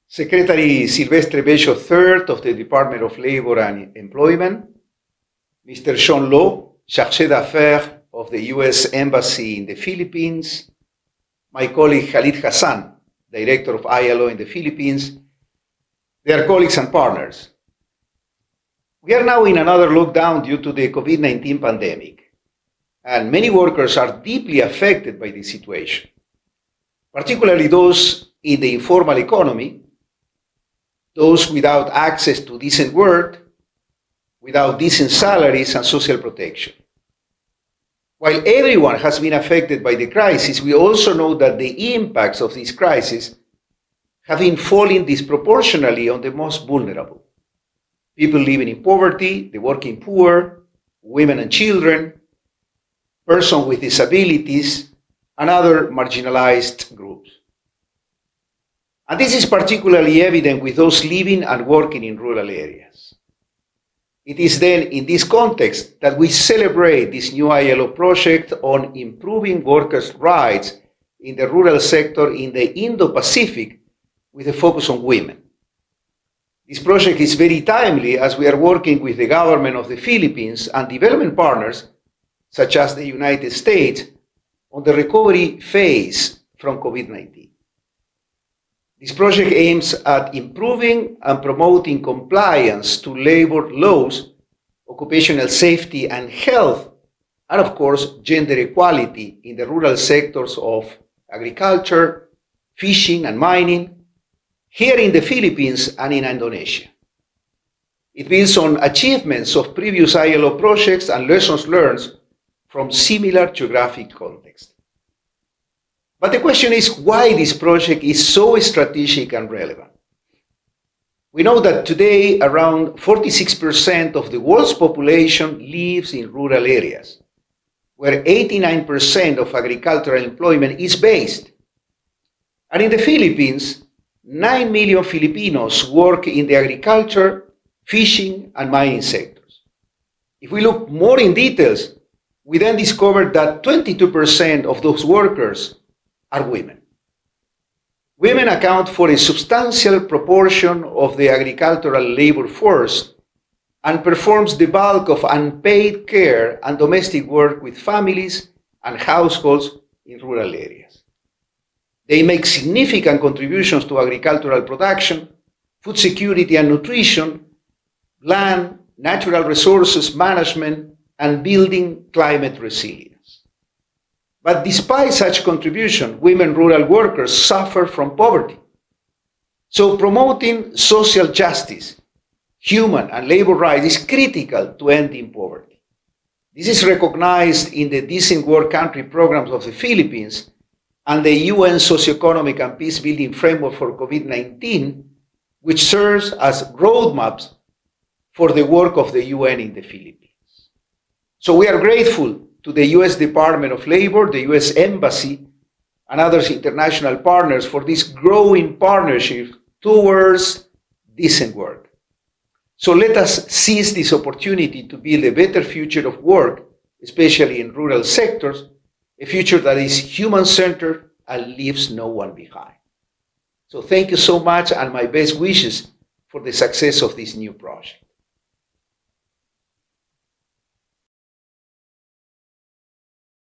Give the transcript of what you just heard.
Secretary Silvestre Bello III of the Department of Labor and Employment, Mr. Sean Lowe, Chargé d'Affaires of the U.S. Embassy in the Philippines, my colleague Khalid Hassan, Director of ILO in the Philippines, their colleagues and partners. We are now in another lockdown due to the COVID-19 pandemic, and many workers are deeply affected by this situation, particularly those in the informal economy, those without access to decent work, without decent salaries and social protection. While everyone has been affected by the crisis, we also know that the impacts of this crisis have been falling disproportionately on the most vulnerable. People living in poverty, the working poor, women and children, persons with disabilities, and other marginalized groups. And this is particularly evident with those living and working in rural areas. It is then in this context that we celebrate this new ILO project on improving workers' rights in the rural sector in the Indo-Pacific with a focus on women. This project is very timely as we are working with the government of the Philippines and development partners, such as the United States, on the recovery phase from COVID-19. This project aims at improving and promoting compliance to labor laws, occupational safety and health, and of course, gender equality in the rural sectors of agriculture, fishing and mining, here in the Philippines and in Indonesia. It builds on achievements of previous ILO projects and lessons learned from similar geographic contexts. But the question is why this project is so strategic and relevant. We know that today around 46% of the world's population lives in rural areas, where 89% of agricultural employment is based. And in the Philippines, 9 million Filipinos work in the agriculture, fishing, and mining sectors. If we look more in details, we then discover that 22% of those workers are women. Women account for a substantial proportion of the agricultural labor force and performs the bulk of unpaid care and domestic work with families and households in rural areas. They make significant contributions to agricultural production, food security and nutrition, land, natural resources management, and building climate resilience. But despite such contribution, women rural workers suffer from poverty. So promoting social justice, human and labor rights is critical to ending poverty. This is recognized in the Decent Work Country programs of the Philippines and the UN Socioeconomic and Peace-Building Framework for COVID-19, which serves as roadmaps for the work of the UN in the Philippines. So we are grateful to the U.S. Department of Labor, the U.S. Embassy, and other international partners for this growing partnership towards decent work. So let us seize this opportunity to build a better future of work, especially in rural sectors, a future that is human-centered and leaves no one behind. So thank you so much, and my best wishes for the success of this new project.